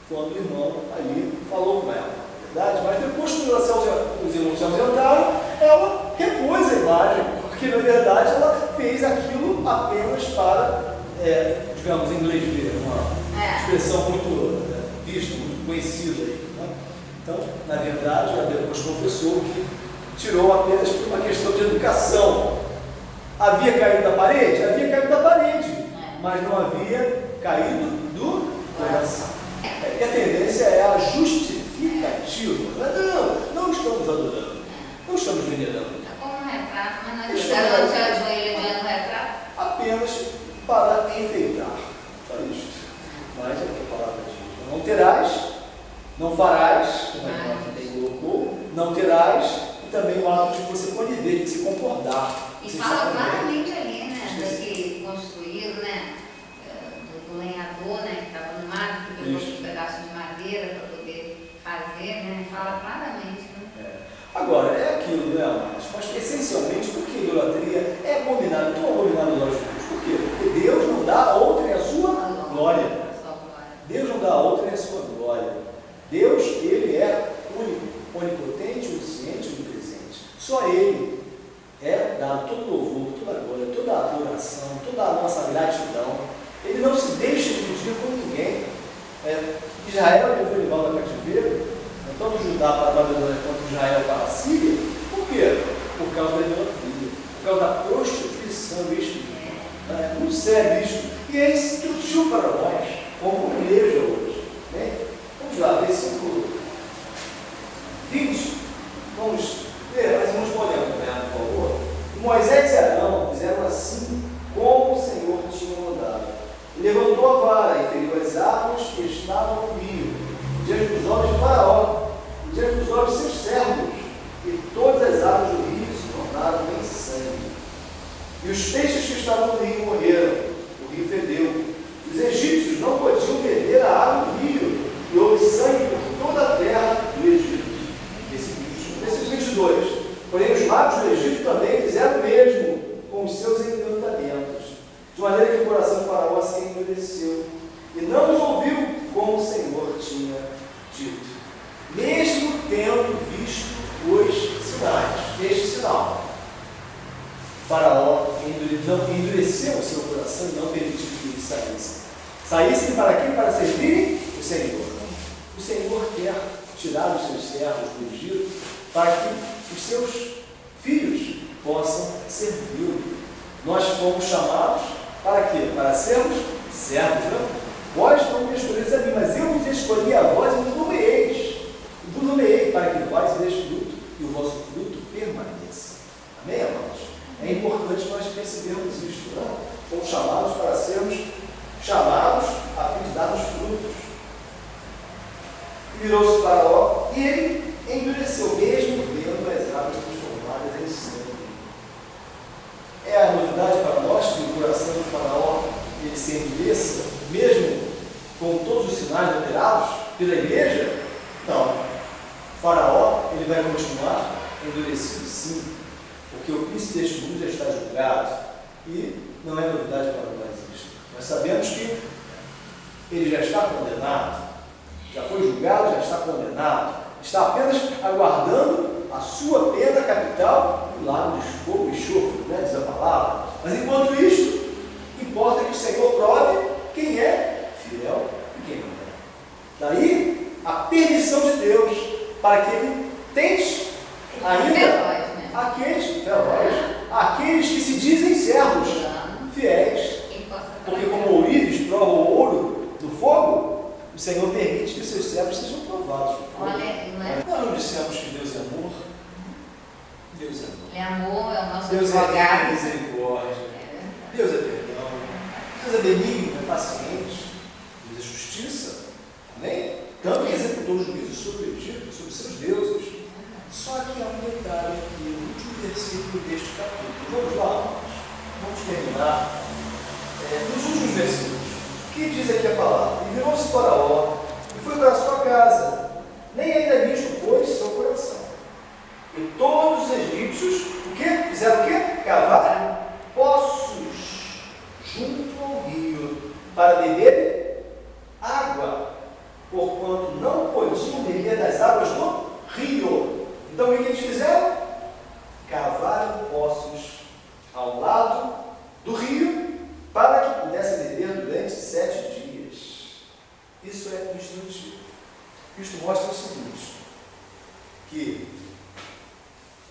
quando o irmão ali falou com ela, verdade? Mas depois, quando os irmãos se ausentaram, ela repôs a imagem, porque na verdade ela fez aquilo apenas para, digamos, em inglês ver, uma expressão muito vista, muito conhecida aí, né? Então, na verdade, ela depois confessou que tirou apenas por uma questão de educação. Havia caído da parede? Havia caído da parede, mas não havia caído do coração. E a tendência é a justificativa. Não estamos adorando, não estamos venerando. Como um retrato, mas nós estamos se ajoelhando no retrato. Apenas para enfeitar. Só isso. Mas é o que a palavra diz. Não terás, não farás, como a irmã também colocou, não terás, e também o ato de você conviver, de se concordar. E fala claramente ali, né, daquele construído, né, do lenhador, né, que estava no mato, que pegou um pedaço de madeira para poder fazer, né, fala claramente. Né? Agora, é aquilo, né, amados? Mas essencialmente, por que idolatria é abominável? Tão abominável aos judeus. Por quê? Porque Deus não dá a outra nem a sua glória. Deus não dá a outra nem a sua glória. Deus, Ele é único, onipotente, onisciente, onipresente. Só Ele é dado todo louvor, toda a glória, toda a adoração, toda a nossa gratidão. Ele não se deixa dividir com ninguém. Israel ele foi levado ao cativeiro, tanto Judá para a Babilônia quanto Israel para a Síria. Por quê? Por causa da idolatria, por causa da prostituição espiritual. Muito sério isso. E é instrutivo para nós, como igreja hoje. Né? Vamos lá, versículo 20. Vamos ler, mas irmãos podem acompanhar, por favor. Moisés e Arão fizeram assim como o Senhor tinha mandado. Levantou a vara e feriu as árvores que estavam no rio, diante dos olhos de Faraó, e diante dos olhos de seus servos, e todas as árvores do rio se tornaram em sangue. E os peixes que estavam no rio morreram, o rio fedeu. Os egípcios não podiam beber a água do rio, e houve sangue por toda a terra do Egito. Versículo 22. Porém, os magos do Egito também fizeram o mesmo com os seus encantamentos, de maneira que o coração de Faraó se endureceu, e não os ouviu como o Senhor tinha dito, mesmo tendo visto os sinais. Este sinal, Faraó endureceu o seu coração e não permitiu que eles saíssem. Saíssem para quê? Para servirem o Senhor. O Senhor quer tirar os seus servos do Egito para que os seus filhos possam servi-lo. Nós fomos chamados para quê? Para sermos servos, não? Vós não me escolheis a mim, mas eu vos escolhi a vós e vos nomeei para que vós deis fruto e o vosso fruto permaneça. Amém, amados? É importante nós percebermos isto, não? Fomos chamados para sermos chamados a fim de darmos frutos. Virou-se para Faraó e ele endureceu, mesmo vendo as águas transformadas em sangue. É a novidade para nós que o coração do Faraó ele se endureça, mesmo com todos os sinais operados pela igreja? Não. O Faraó ele vai continuar endurecido, sim, porque o príncipe deste mundo já está julgado e não é novidade para nós isso. Nós sabemos que ele já está condenado, já foi julgado, já está condenado, está apenas aguardando a sua pena capital no lago de fogo e enxofre, né, diz a palavra. Mas enquanto isso, importa que o Senhor prove quem é fiel e quem não é. Daí a permissão de Deus para que ele tente ainda aqueles que se dizem servos fiéis. Porque como ourives provam o ouro do fogo, o Senhor permite que os seus servos sejam provados. Nós não dissemos que Deus é amor. Deus é amor. Ele é amor, é o nosso Deus advogado. é misericórdia. Deus é perdão. Deus é benigno, é paciente. Deus é justiça. Amém? Tanto que executou o juízo sobre o Egito, sobre seus deuses. Só que há um detalhe aqui, o último versículo deste capítulo. Vamos lá, vamos terminar. Nos últimos versículos, o que diz aqui a palavra? E virou-se Faraó e foi para a sua casa, nem ainda nisto pôs seu coração. E todos os egípcios, o quê? Fizeram o quê? Cavaram poços junto ao rio para beber água, porquanto não podiam beber das águas do rio. Então o que eles fizeram? Cavaram poços ao lado do rio para que pudessem beber durante 7 dias. Isso é instrutivo. Isto mostra o seguinte, que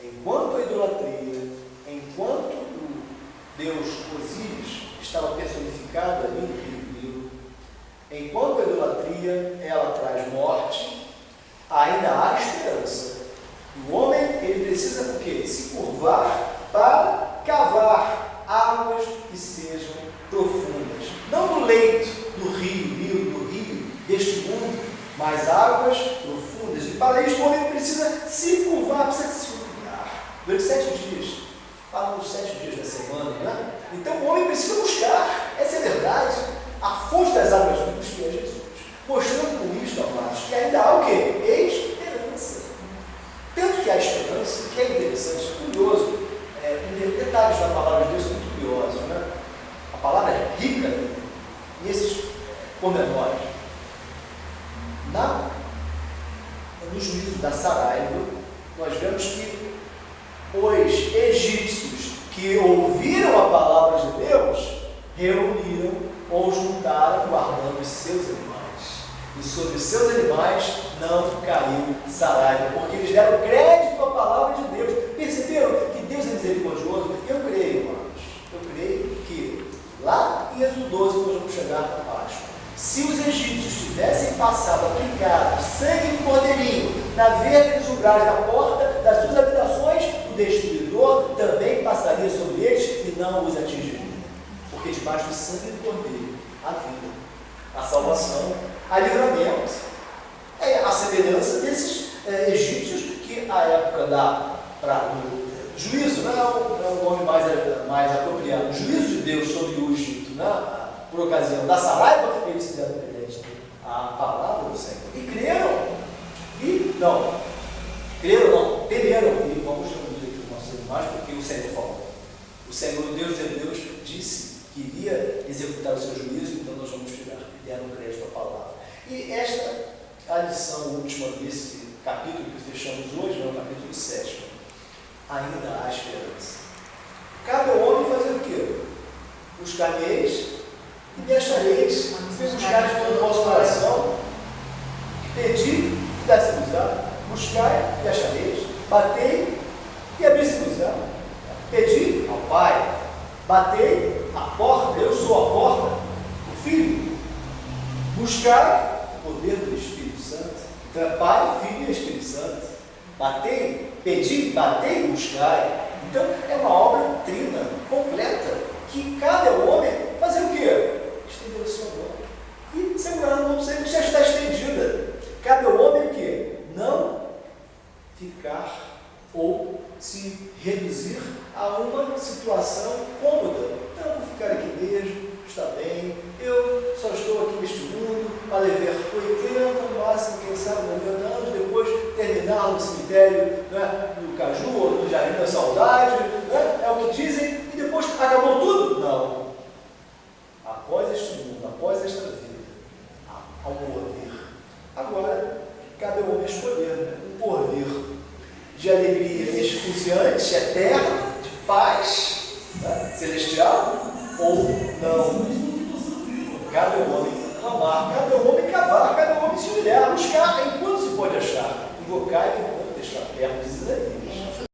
enquanto a idolatria, enquanto o Deus Osíris estava personificado ali no Rio Nilo, enquanto a idolatria ela traz morte, ainda há esperança. O homem ele precisa por quê? Se curvar para cavar águas que sejam profundas. Não no leito do rio, deste mundo, mas águas profundas. E para isso o homem precisa se curvar, precisa se humilhar. Durante 7 dias. Fala nos 7 dias da semana, né? Então o homem precisa buscar, essa é a verdade, a fonte das águas vivas que é Jesus. Mostrando com isto, amados, que ainda há o quê? Esperança. Tanto que há esperança, que é interessante, curioso, detalhes da palavra de Deus são muito curiosos, né? A palavra é rica nesses pormenores. No juízo da Saraiva, nós vemos que os egípcios que ouviram a palavra de Deus reuniram ou juntaram guardando os seus animais. E sobre os seus animais não caiu Saraiva, porque eles deram crédito à palavra de Deus. Perceberam que Deus é misericordioso? Eu creio, irmãos. Eu creio que lá em Êxodo 12 nós vamos chegar na Páscoa. Se os egípcios tivessem passado, aplicado sangue do cordeirinho na veia dos umbrais da porta das suas habitações, o destruidor também passaria sobre eles e não os atingiria. Porque debaixo do sangue do cordeiro, a vida, a salvação, a livramento. É a semelhança desses egípcios que a época do juízo, não é o nome mais apropriado, o juízo de Deus sobre o Egito, né? Por ocasião da Saraiva, eles se deram crédito à palavra do Senhor. E creram. Temeram. E vamos reunir aqui os nossos animais, porque o Senhor falou. O Senhor, o Deus de Deus, disse que iria executar o seu juízo, então nós vamos tirar. E deram crédito à palavra. E esta é a lição última desse capítulo que fechamos hoje, é o capítulo 7. Ainda há esperança. Cabe ao homem fazer o quê? Buscar-me-eis e me achareis. Me buscareis todo o vosso coração. Pedi e dá-se-vos-á. Buscai e achareis. Batei e abri-se-vos-á. Pedi ao Pai. Batei a porta. Eu sou a porta. O Filho. Buscai o poder do Espírito Santo. Então é Pai, Filho e Espírito Santo. Batei, pedi, batei, buscai. Então é uma obra trina, completa, que cabe ao homem fazer o quê? Estender a sua mão e segurar a mão do Senhor, que já está estendida. Cabe ao homem o quê? Não ficar ou se reduzir a uma situação cômoda. Então, vou ficar aqui mesmo, está bem, eu só estou aqui neste mundo para viver 80, no máximo, quem sabe, 90 anos, depois terminar no cemitério, né, no Caju ou no Jardim da Saudade, né, é o que dizem, e depois acabou tudo? Não. Após este mundo, após esta vida, há um porvir. Agora, cabe ao homem escolher, né, um porvir de alegria esfuziante, eterna, de paz, né, celestial, ou não. Cabe ao homem clamar, cabe ao homem cavar, cabe ao homem se humilhar, buscar enquanto se pode achar, invocar enquanto está perto, diz aí.